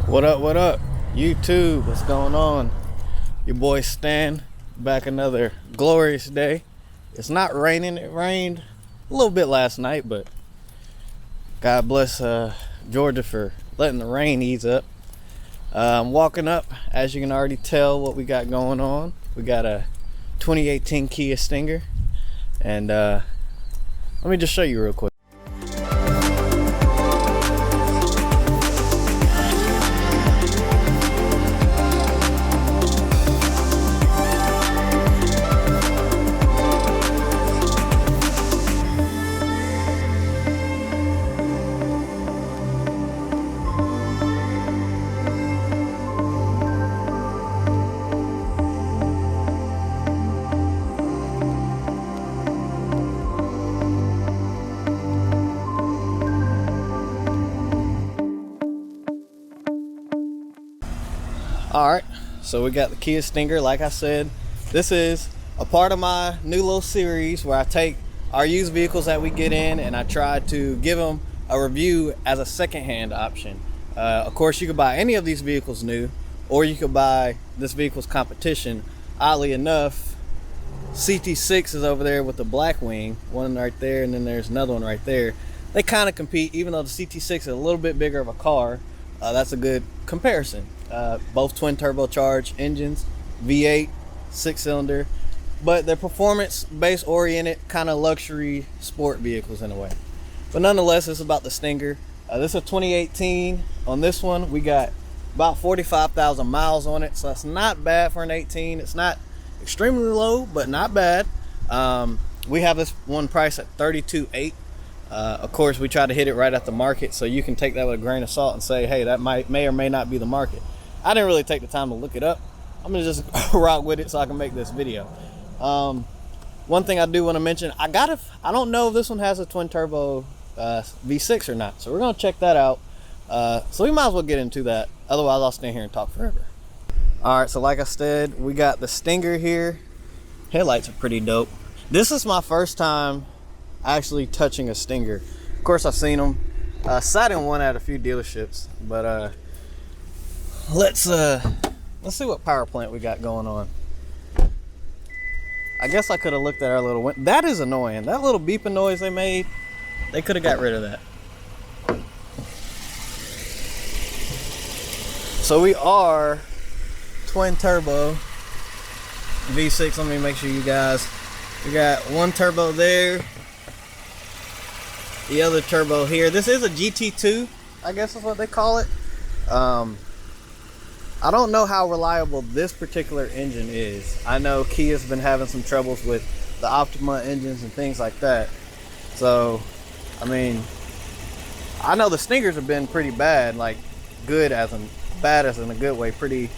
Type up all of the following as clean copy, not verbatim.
What up, YouTube? What's going on? Your boy Stan, back another glorious day. It's not raining. It rained a little bit last night, but God bless Georgia for letting the rain ease up. I'm walking up, as you can already tell what we got going on. We got a 2018 Kia Stinger, and let me just show you real quick. Alright, so we got the Kia Stinger. Like I said, this is a part of my new little series where I take our used vehicles that we get in and I try to give them a review as a second-hand option. Of course, you could buy any of these vehicles new, or you could buy this vehicle's competition. Oddly enough, CT6 is over there with the black wing, one right there, and then there's another one right there. They kind of compete, even though the CT6 is a little bit bigger of a car. That's a good comparison. Both twin turbocharged engines, V8, 6-cylinder, but they're performance base oriented kind of luxury sport vehicles in a way. But nonetheless, it's about the Stinger. This is a 2018. On this one, we got about 45,000 miles on it, so that's not bad for an 18. It's not extremely low, but not bad. We have this one priced at $32,800. Of course, we try to hit it right at the market, so you can take that with a grain of salt and say, hey, that may or may not be the market. I didn't really take the time to look it up. I'm gonna just rock with it so I can make this video. One thing I do want to mention, I don't know if this one has a twin turbo V6 or not, so we're gonna check that out. So we might as well get into that, otherwise I'll stand here and talk forever. All right, so like I said, we got the Stinger here. Headlights are pretty dope. This is my first time actually touching a Stinger. Of course, I've seen them. Sat in one at a few dealerships, but let's see what power plant we got going on. I guess I could have looked at our little window. That is annoying. That little beeping noise they made, they could have got rid of that. So we are twin turbo V6. Let me make sure you guys, we got one turbo there, the other turbo here. This is a GT2, I guess is what they call it. I don't know how reliable this particular engine is. I know Kia's been having some troubles with the Optima engines and things like that. So, I mean, I know the Stingers have been pretty bad, like good as in bad as in a good way, pretty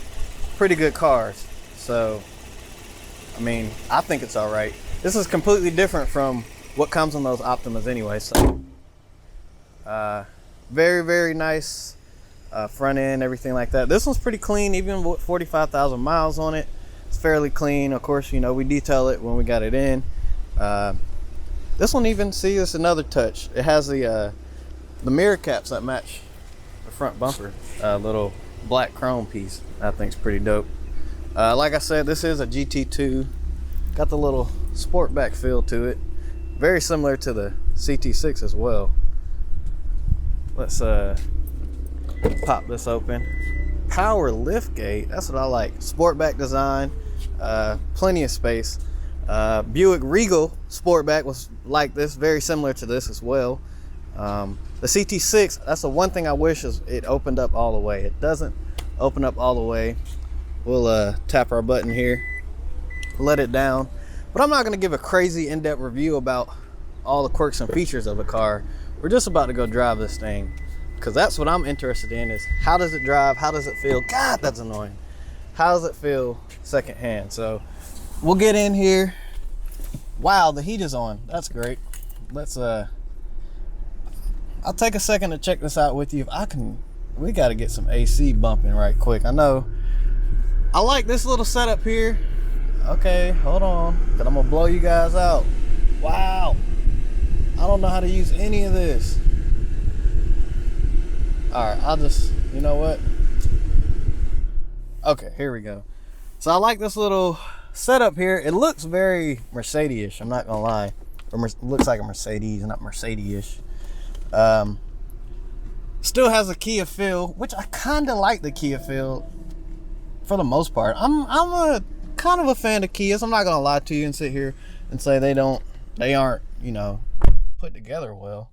good cars. So, I mean, I think it's all right. This is completely different from what comes on those Optimas anyway. So, very, very nice. Front end, everything like that. This one's pretty clean, even with 45,000 miles on it. It's fairly clean. Of course, you know, we detail it when we got it in. This one even, see, it's another touch. It has the mirror caps that match the front bumper. Little black chrome piece. I think it's pretty dope. Like I said, this is a GT2. Got the little sportback feel to it. Very similar to the CT6 as well. Let's pop this open. Power lift gate, that's what I like. Sportback design, plenty of space. Buick Regal Sportback was like this, very similar to this as well. The CT6, that's the one thing I wish is it opened up all the way. It doesn't open up all the way. We'll tap our button here, let it down. But I'm not gonna give a crazy in-depth review about all the quirks and features of the car. We're just about to go drive this thing, because that's what I'm interested in, is how does it drive, how does it feel? God, that's annoying. How does it feel secondhand? So we'll get in here. Wow, the heat is on. That's great. Let's I'll take a second to check this out with you. If I can we got to get some AC bumping right quick. I know I like this little setup here. Okay, hold on, because I'm going to blow you guys out. Wow. I don't know how to use any of this. Alright, I'll just, you know what? Okay, here we go. So I like this little setup here. It looks very Mercedes-ish, I'm not going to lie. Or looks like a Mercedes, not Mercedes-ish. Still has a Kia feel, which I kind of like the Kia feel for the most part. I'm a kind of a fan of Kias. I'm not gonna lie to you and sit here and say they aren't, you know, put together well.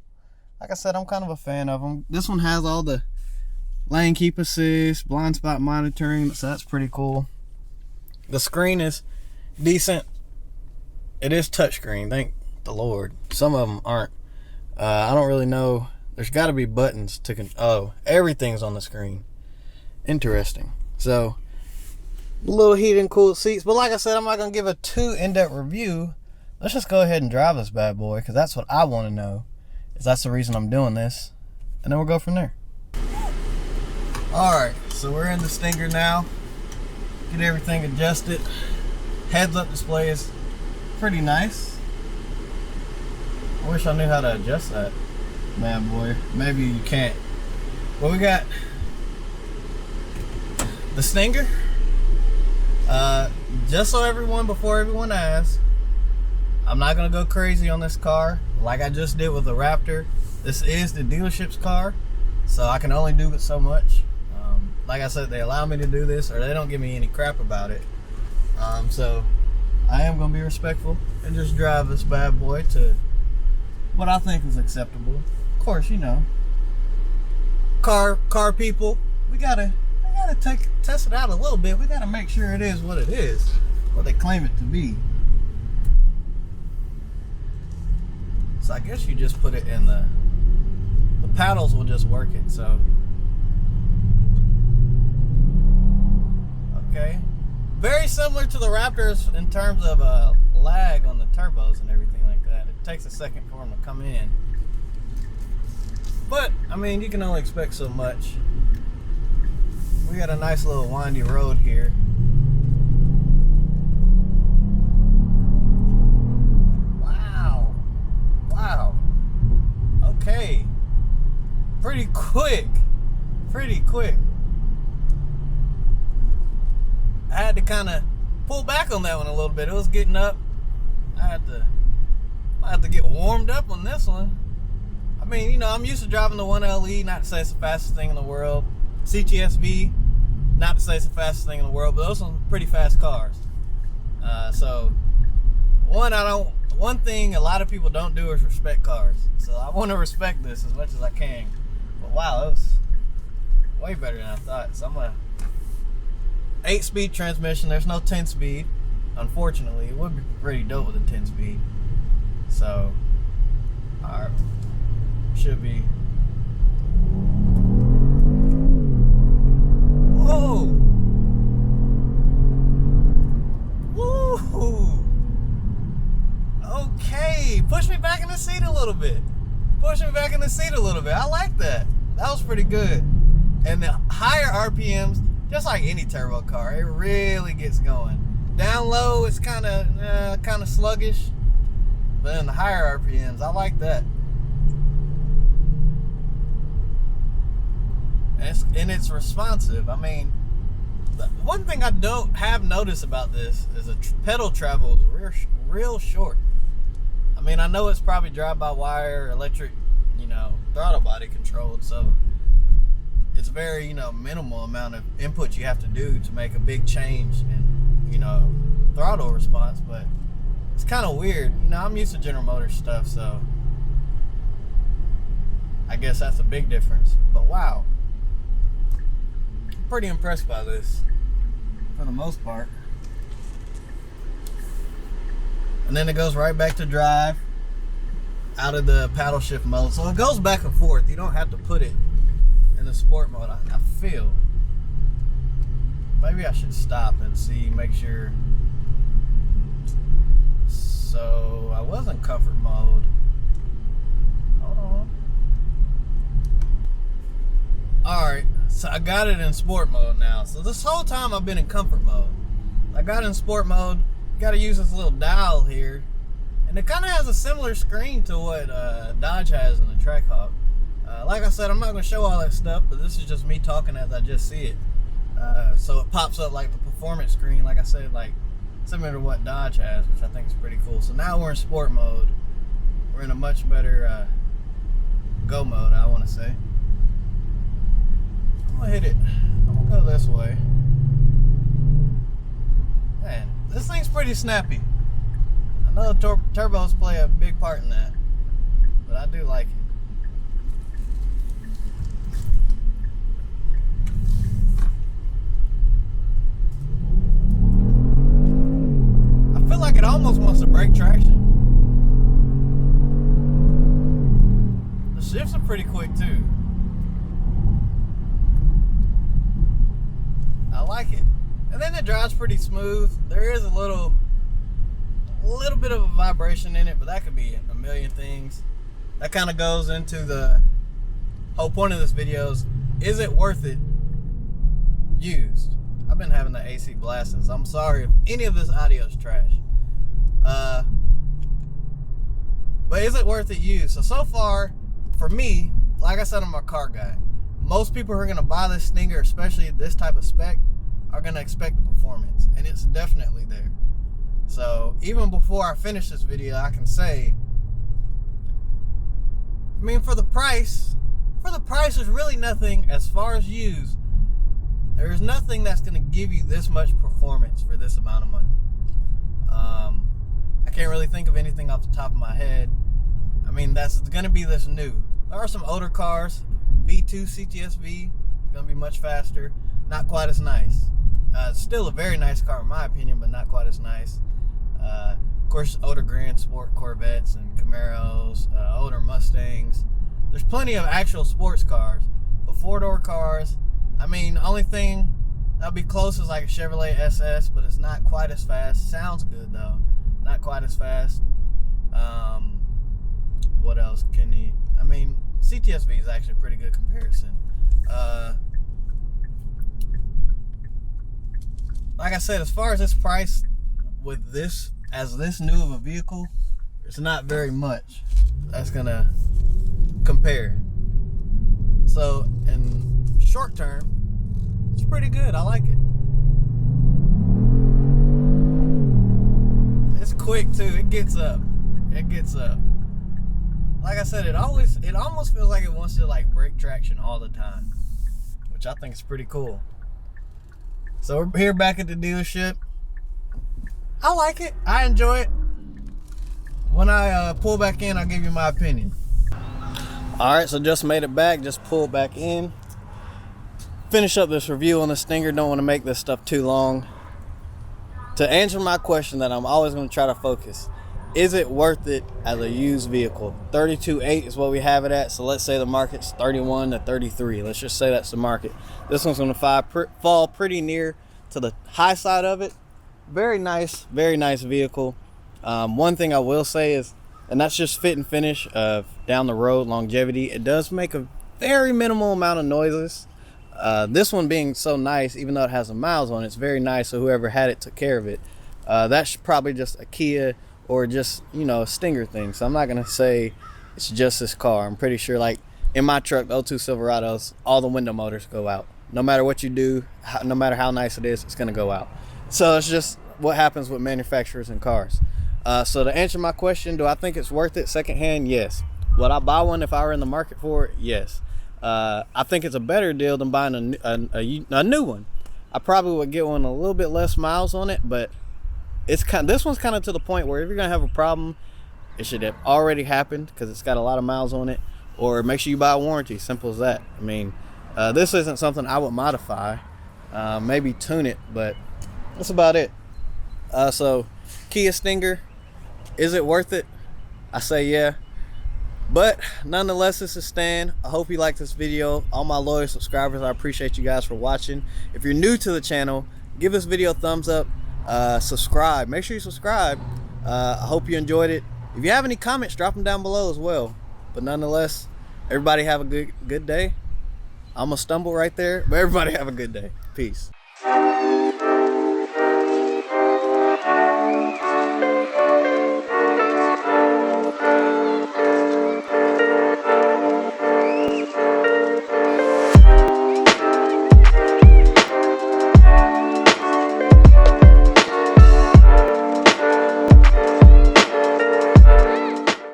Like I said, I'm kind of a fan of them. This one has all the lane keep assist, blind spot monitoring, so that's pretty cool. The screen is decent. It is touchscreen, thank the Lord. Some of them aren't. I don't really know. There's got to be buttons to oh, everything's on the screen. Interesting. So, a little heated and cooled seats. But like I said, I'm not going to give a too in-depth review. Let's just go ahead and drive this bad boy, because that's what I want to know. That's the reason I'm doing this. And then we'll go from there. Alright, so we're in the Stinger now. Get everything adjusted. Heads-up display is pretty nice. I wish I knew how to adjust that. Man, boy, maybe you can't. But we got the Stinger. Just so before everyone asks, I'm not gonna go crazy on this car like I just did with the Raptor. This is the dealership's car, so I can only do it so much. Like I said, they allow me to do this, or they don't give me any crap about it. So I am gonna be respectful and just drive this bad boy to what I think is acceptable. Of course, you know, car people, we gotta test it out a little bit. We gotta make sure it is what it is, what they claim it to be. So I guess you just put it in the paddles will just work it. So okay, very similar to the Raptors in terms of lag on the turbos and everything like that. It takes a second for them to come in. But, I mean, you can only expect so much. We got a nice little windy road here. Wow. Wow. Okay. Pretty quick. Pretty quick. I had to kind of pull back on that one a little bit. It was getting up. I had to get warmed up on this one. I mean, you know, I'm used to driving the 1LE, not to say it's the fastest thing in the world. CTSV, not to say it's the fastest thing in the world, but those are pretty fast cars. So, one thing a lot of people don't do is respect cars. So I want to respect this as much as I can. But wow, that was way better than I thought. So I'm a 8-speed transmission. There's no 10-speed, unfortunately. It would be pretty dope with a 10-speed. So, alright. Should be. Whoa! Woo! Okay, push me back in the seat a little bit. Push me back in the seat a little bit. I like that. That was pretty good. And the higher RPMs, just like any turbo car, it really gets going. Down low, it's kind of sluggish. But then the higher RPMs, I like that. And it's responsive. I mean, one thing I don't have noticed about this is the pedal travel is real short. I mean, I know it's probably drive-by-wire, electric, you know, throttle body controlled, so it's very, you know, minimal amount of input you have to do to make a big change in, you know, throttle response. But it's kind of weird. You know, I'm used to General Motors stuff, so I guess that's a big difference. But wow, I'm pretty impressed by this for the most part. And then it goes right back to drive out of the paddle shift mode. So it goes back and forth. You don't have to put it in the sport mode. I feel. Maybe I should stop and see, make sure. So I was in comfort mode. Hold on. Alright, so I got it in sport mode now. So this whole time I've been in comfort mode. I got it in sport mode. You gotta use this little dial here. And it kind of has a similar screen to what Dodge has in the Trackhawk. Like I said, I'm not going to show all that stuff, but this is just me talking as I just see it. So it pops up like the performance screen, like I said, like similar to what Dodge has, which I think is pretty cool. So now we're in sport mode. We're in a much better go mode, I want to say. I'm going to hit it. I'm going to go this way. Man, this thing's pretty snappy. I know the turbos play a big part in that, but I do like it. I feel like it almost wants to break traction. The shifts are pretty quick too. I like it. And then it drives pretty smooth. There is a little bit of a vibration in it, but that could be a million things. That kind of goes into the whole point of this video is it worth it used? I've been having the AC blasting, so I'm sorry if any of this audio is trash. But is it worth it used? So far, for me, like I said, I'm a car guy. Most people who are going to buy this Stinger, especially this type of spec, are going to expect the performance, and it's definitely there. So even before I finish this video, I can say, I mean, for the price, there's really nothing as far as used. There's nothing that's going to give you this much performance for this amount of money. I can't really think of anything off the top of my head. I mean, that's going to be this new. There are some older cars. B2 CTSV, going to be much faster. Not quite as nice. Still a very nice car in my opinion, but not quite as nice. Of course, older Grand Sport Corvettes and Camaros, older Mustangs. There's plenty of actual sports cars, but four-door cars. I mean, the only thing that'll be close is like a Chevrolet SS, but it's not quite as fast. Sounds good though, not quite as fast. What else can he? I mean, CTSV is actually a pretty good comparison. Like I said, as far as this price with this as this new of a vehicle, it's not very much that's gonna compare. So in short term, it's pretty good. I like it. It's quick too. It gets up. It gets up. Like I said, it almost feels like it wants to like break traction all the time, which I think is pretty cool. So we're here back at the dealership. I like it. I enjoy it. When I pull back in, I'll give you my opinion. Alright, so just made it back. Just pulled back in. Finish up this review on the Stinger. Don't want to make this stuff too long. To answer my question that I'm always going to try to focus. Is it worth it as a used vehicle? 32.8 is what we have it at. So let's say the market's 31 to 33. Let's just say that's the market. This one's going to fall pretty near to the high side of it. Very nice vehicle. One thing I will say is, and that's just fit and finish of down the road longevity. It does make a very minimal amount of noises. This one being so nice, even though it has some miles on it, it's very nice. So whoever had it took care of it. That's probably just a Kia or just, you know, a Stinger thing. So I'm not going to say it's just this car. I'm pretty sure, like, in my truck, the 02 Silverados, all the window motors go out. No matter what you do, no matter how nice it is, it's going to go out. So it's just what happens with manufacturers and cars. So to answer my question, do I think it's worth it secondhand? Yes. Would I buy one if I were in the market for it? Yes. I think it's a better deal than buying a new one. I probably would get one a little bit less miles on it, but this one's kind of to the point where if you're gonna have a problem, it should have already happened because it's got a lot of miles on it, or make sure you buy a warranty. Simple as that. I mean, this isn't something I would modify, maybe tune it, but that's about it. So Kia Stinger, is it worth it? I say yeah, but nonetheless, this is Stan. I hope you liked this video. All my loyal subscribers, I appreciate you guys for watching. If you're new to the channel, give this video a thumbs up. Subscribe, make sure you subscribe. I hope you enjoyed it. If you have any comments, drop them down below as well. But nonetheless, everybody have a good day. I'm gonna stumble right there. But everybody have a good day. Peace.